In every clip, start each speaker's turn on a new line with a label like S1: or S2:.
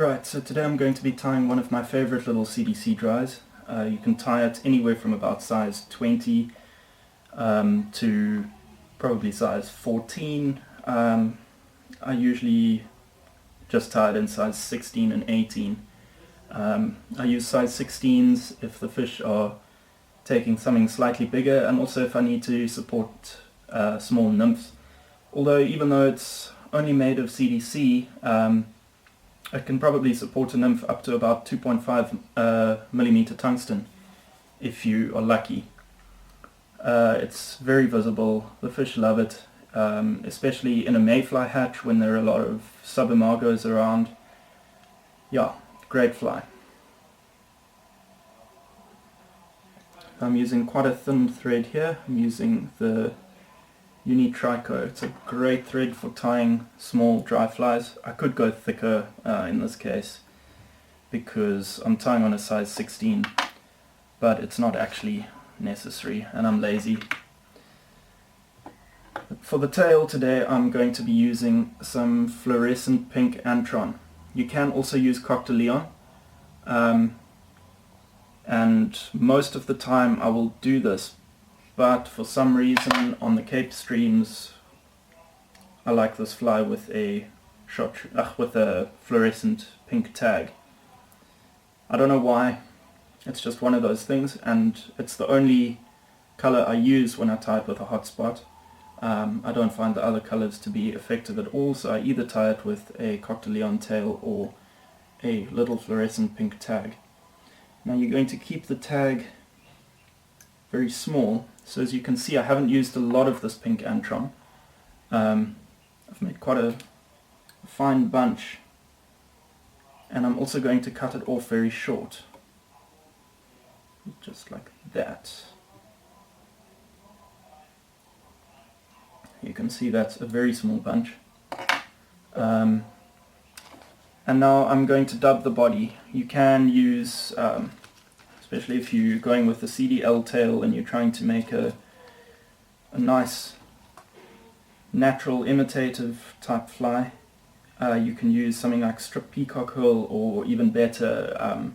S1: Right, so today I'm going to be tying one of my favorite little CDC dries. You can tie it anywhere from about size 20 to probably size 14. I usually just tie it in size 16 and 18. I use size 16s if the fish are taking something slightly bigger, and also if I need to support small nymphs. Although even though it's only made of CDC, it can probably support a nymph up to about 2.5 millimeter tungsten if you are lucky. It's very visible, the fish love it, especially in a mayfly hatch when there are a lot of subimargos around. Yeah, great fly. I'm using quite a thin thread here. I'm using the Trico. It's a great thread for tying small dry flies. I could go thicker in this case because I'm tying on a size 16, but it's not actually necessary and I'm lazy. For the tail today I'm going to be using some fluorescent pink Antron. You can also use Coq de Leon, and most of the time I will do this, but for some reason on the Cape streams I like this fly with a fluorescent pink tag. I don't know why, it's just one of those things, and it's the only color I use when I tie it with a hotspot. I don't find the other colors to be effective at all, so I either tie it with a Coq de Leon tail or a little fluorescent pink tag. Now you're going to keep the tag very small, so as you can see I haven't used a lot of this pink Antron. I've made quite a fine bunch, and I'm also going to cut it off very short, just like that. You can see that's a very small bunch. And now I'm going to dub the body. You can use, especially if you're going with the CDL tail and you're trying to make a nice natural imitative type fly, you can use something like strip peacock herl, or even better, a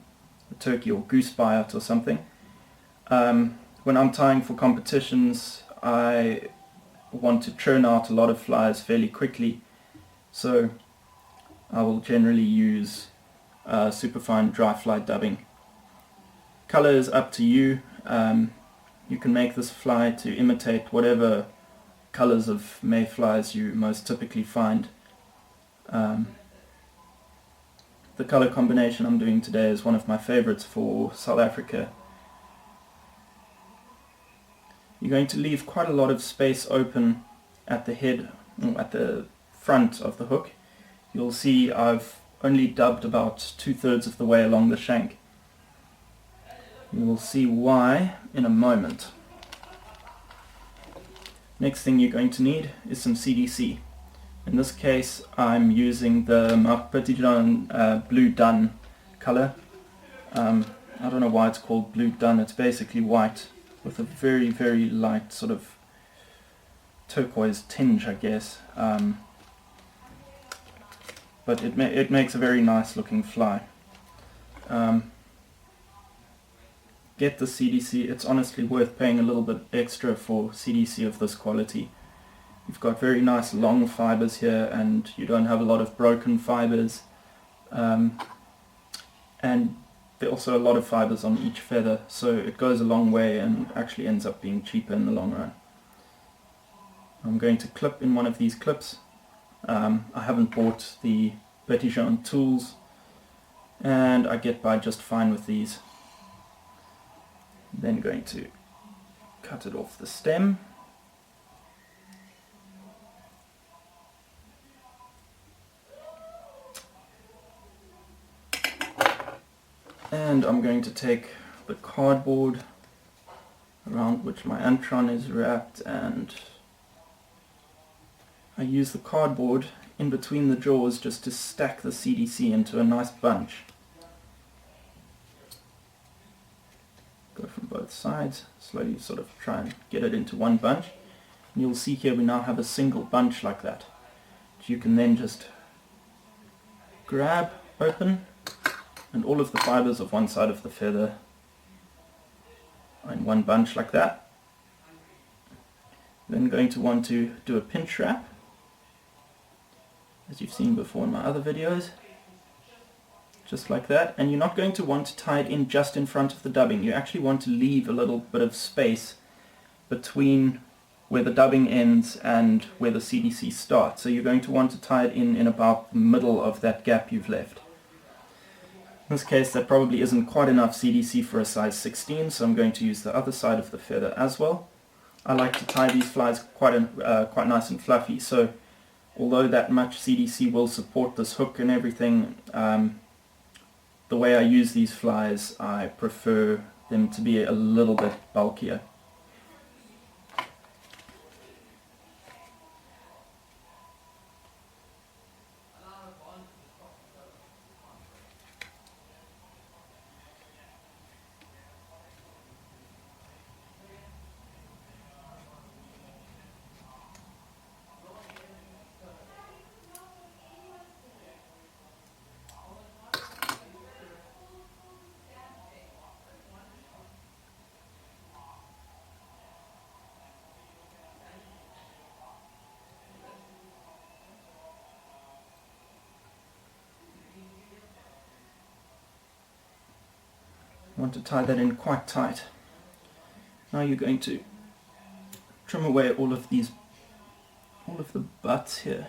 S1: turkey or goose biot or something. When I'm tying for competitions I want to churn out a lot of flies fairly quickly, so I will generally use superfine dry fly dubbing. Color is up to you. You can make this fly to imitate whatever colors of mayflies you most typically find. The color combination I'm doing today is one of my favorites for South Africa. You're going to leave quite a lot of space open at the head, or at the front of the hook. You'll see I've only dubbed about 2/3 of the way along the shank. You will see why in a moment. Next thing you're going to need is some CDC. In this case I'm using the Marc Petitjean Blue Dun color. I don't know why it's called Blue Dun. It's basically white with a very, very light sort of turquoise tinge, I guess. But it makes a very nice looking fly. Get the CDC. It's honestly worth paying a little bit extra for CDC of this quality. You've got very nice long fibers here, and you don't have a lot of broken fibers. And there are also a lot of fibers on each feather, so it goes a long way and actually ends up being cheaper in the long run. I'm going to clip in one of these clips. I haven't bought the Petitjean tools, and I get by just fine with these. Then going to cut it off the stem. And I'm going to take the cardboard around which my Antron is wrapped, and I use the cardboard in between the jaws just to stack the CDC into a nice bunch. Go from both sides, slowly sort of try and get it into one bunch. And you'll see here we now have a single bunch like that, which you can then just grab open, and all of the fibers of one side of the feather are in one bunch like that. Then going to want to do a pinch wrap, as you've seen before in my other videos, just like that. And you're not going to want to tie it in just in front of the dubbing. You actually want to leave a little bit of space between where the dubbing ends and where the CDC starts. So you're going to want to tie it in about the middle of that gap you've left. In this case, that probably isn't quite enough CDC for a size 16, so I'm going to use the other side of the feather as well. I like to tie these flies quite nice and fluffy, so although that much CDC will support this hook and everything, the way I use these flies, I prefer them to be a little bit bulkier. I want to tie that in quite tight. Now you're going to trim away all of the butts here.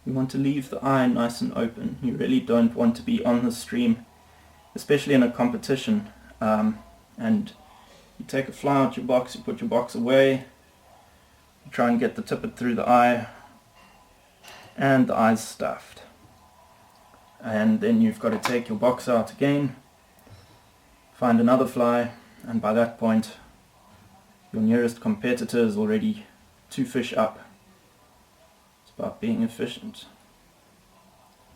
S1: You want to leave the eye nice and open. You really don't want to be on the stream, especially in a competition. And you take a fly out your box, you put your box away, you try and get the tippet through the eye, and the eye's stuffed. And then you've got to take your box out again, find another fly, and by that point your nearest competitor is already 2 fish up. It's about being efficient.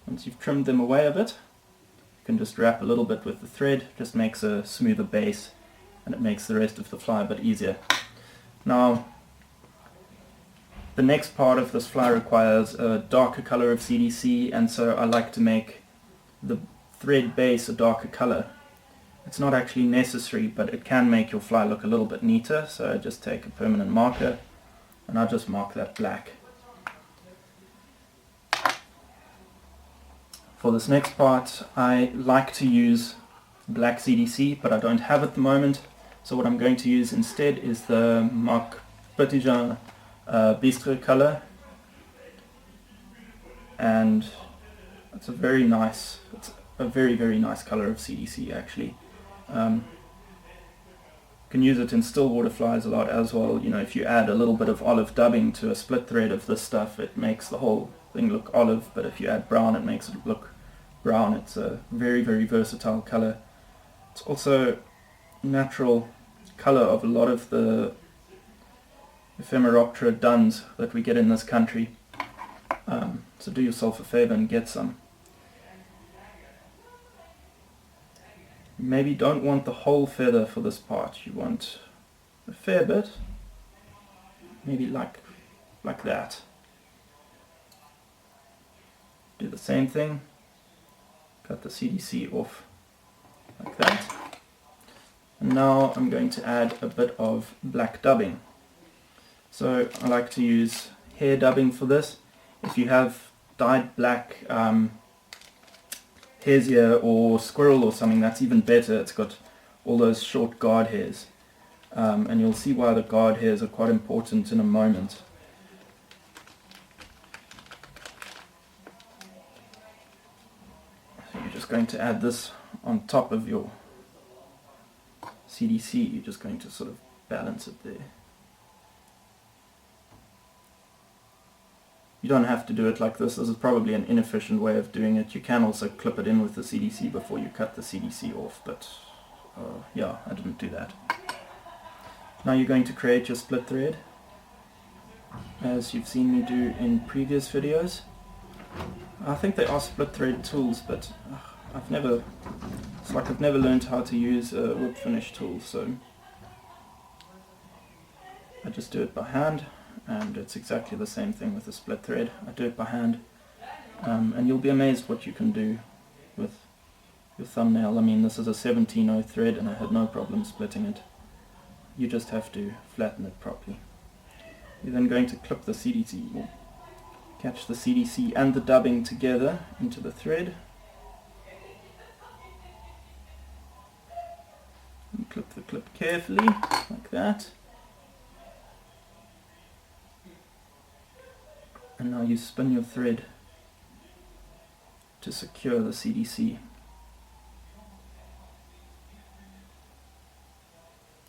S1: Once you've trimmed them away a bit, you can just wrap a little bit with the thread. Just makes a smoother base and it makes the rest of the fly a bit easier. Now the next part of this fly requires a darker color of CDC, and so I like to make the thread base a darker color. It's not actually necessary, but it can make your fly look a little bit neater, so I just take a permanent marker and I just mark that black. For this next part, I like to use black CDC, but I don't have it at the moment, so what I'm going to use instead is the Marc Petitjean Bistre color, and it's a very nice, it's a very nice color of CDC actually. You can use it in still water flies a lot as well. You know, if you add a little bit of olive dubbing to a split thread of this stuff, it makes the whole thing look olive, but if you add brown, it makes it look brown. It's a very versatile color. It's also natural color of a lot of the Ephemeroptera duns that we get in this country. So do yourself a favor and get some. Maybe don't want the whole feather for this part. You want a fair bit, maybe like that. Do the same thing, cut the CDC off like that. And now I'm going to add a bit of black dubbing. So I like to use hair dubbing for this. If you have dyed black hare's ear or squirrel or something, that's even better. It's got all those short guard hairs, and you'll see why the guard hairs are quite important in a moment. So you're just going to add this on top of your CDC. You're just going to sort of balance it there. You don't have to do it like this. This is probably an inefficient way of doing it. You can also clip it in with the CDC before you cut the CDC off, but yeah, I didn't do that. Now you're going to create your split thread, as you've seen me do in previous videos. I think there are split thread tools, but I've never learned how to use a whip finish tool, so I just do it by hand. And it's exactly the same thing with the split thread. I do it by hand, and you'll be amazed what you can do with your thumbnail. I mean, this is a 17/0 thread and I had no problem splitting it. You just have to flatten it properly. You're then going to clip the CDC, or catch the CDC and the dubbing together into the thread. And clip the clip carefully, like that. And now you spin your thread to secure the CDC.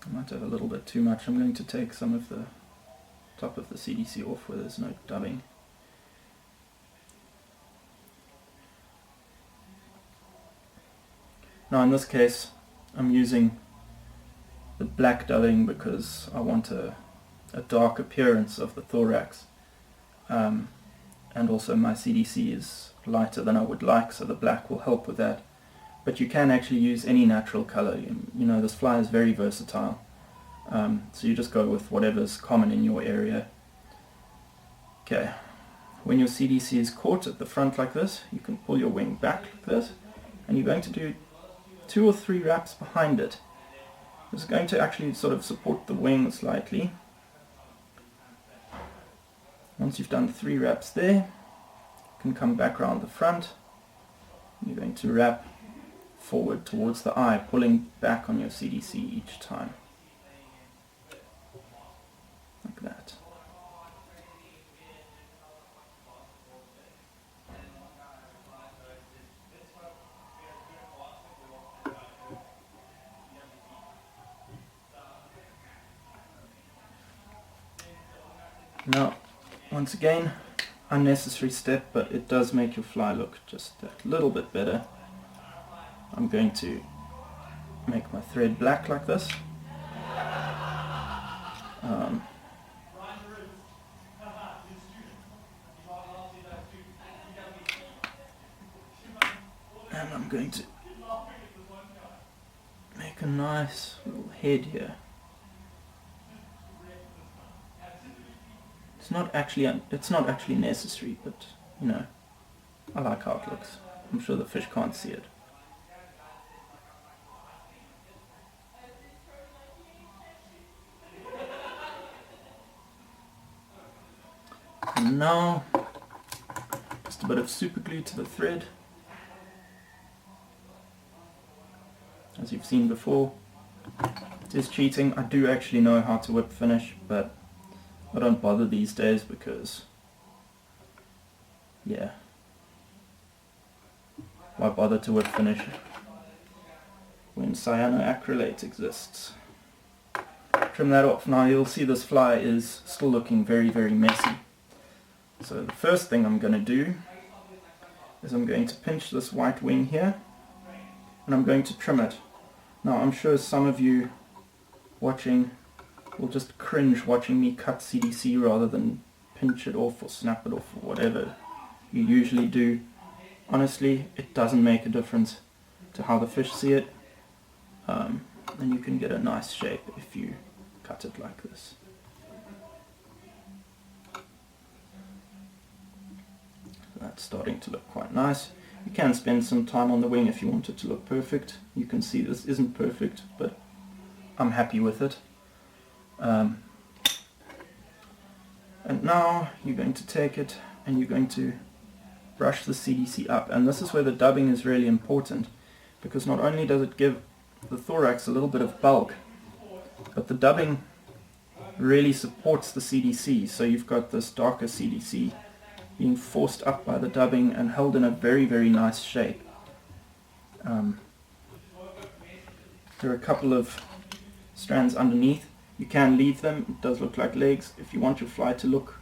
S1: I might have a little bit too much. I'm going to take some of the top of the CDC off where there's no dubbing. Now in this case I'm using the black dubbing because I want a dark appearance of the thorax, and also my CDC is lighter than I would like, so the black will help with that. But you can actually use any natural color. You know, this fly is very versatile, so you just go with whatever's common in your area. Okay, when your CDC is caught at the front like this, you can pull your wing back like this, and you're going to do 2 or 3 wraps behind it. This is going to actually sort of support the wing slightly. Once you've done 3 wraps there, you can come back around the front. You're going to wrap forward towards the eye, pulling back on your CDC each time. Like that. Now, once again, unnecessary step, but it does make your fly look just a little bit better. I'm going to make my thread black like this. And I'm going to make a nice little head here. It's not actually necessary, but you know, I like how it looks. I'm sure the fish can't see it. And now, just a bit of super glue to the thread. As you've seen before, it is cheating. I do actually know how to whip finish, but I don't bother these days because, yeah, why bother to whip finish when cyanoacrylate exists? Trim that off. Now you'll see this fly is still looking very, very messy. So the first thing I'm going to do is I'm going to pinch this white wing here and I'm going to trim it. Now I'm sure some of you watching will just cringe watching me cut CDC rather than pinch it off or snap it off or whatever you usually do. Honestly, it doesn't make a difference to how the fish see it, and you can get a nice shape if you cut it like this. That's starting to look quite nice. You can spend some time on the wing if you want it to look perfect. You can see this isn't perfect, but I'm happy with it. And now you're going to take it and you're going to brush the CDC up, and this is where the dubbing is really important, because not only does it give the thorax a little bit of bulk, but the dubbing really supports the CDC, so you've got this darker CDC being forced up by the dubbing and held in a very, very nice shape. There are a couple of strands underneath. You can leave them, it does look like legs. If you want your fly to look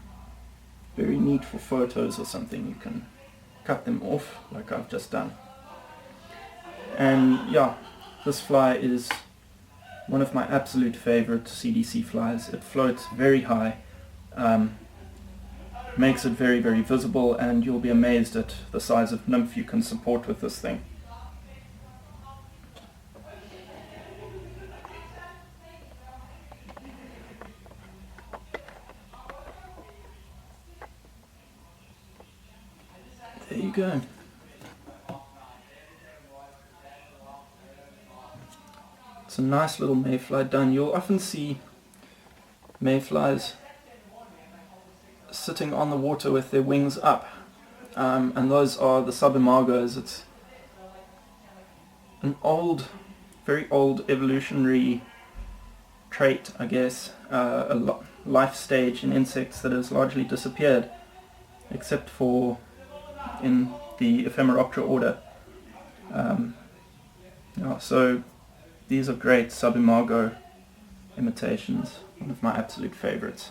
S1: very neat for photos or something, you can cut them off like I've just done. And yeah, this fly is one of my absolute favorite CDC flies. It floats very high, makes it very, very visible, and you'll be amazed at the size of nymph you can support with this thing. There you go. It's a nice little mayfly done. You'll often see mayflies sitting on the water with their wings up, and those are the subimagos. It's an old, very old evolutionary trait, I guess, a life stage in insects that has largely disappeared, except for in the Ephemeroptera order. So these are great subimago imitations, one of my absolute favorites.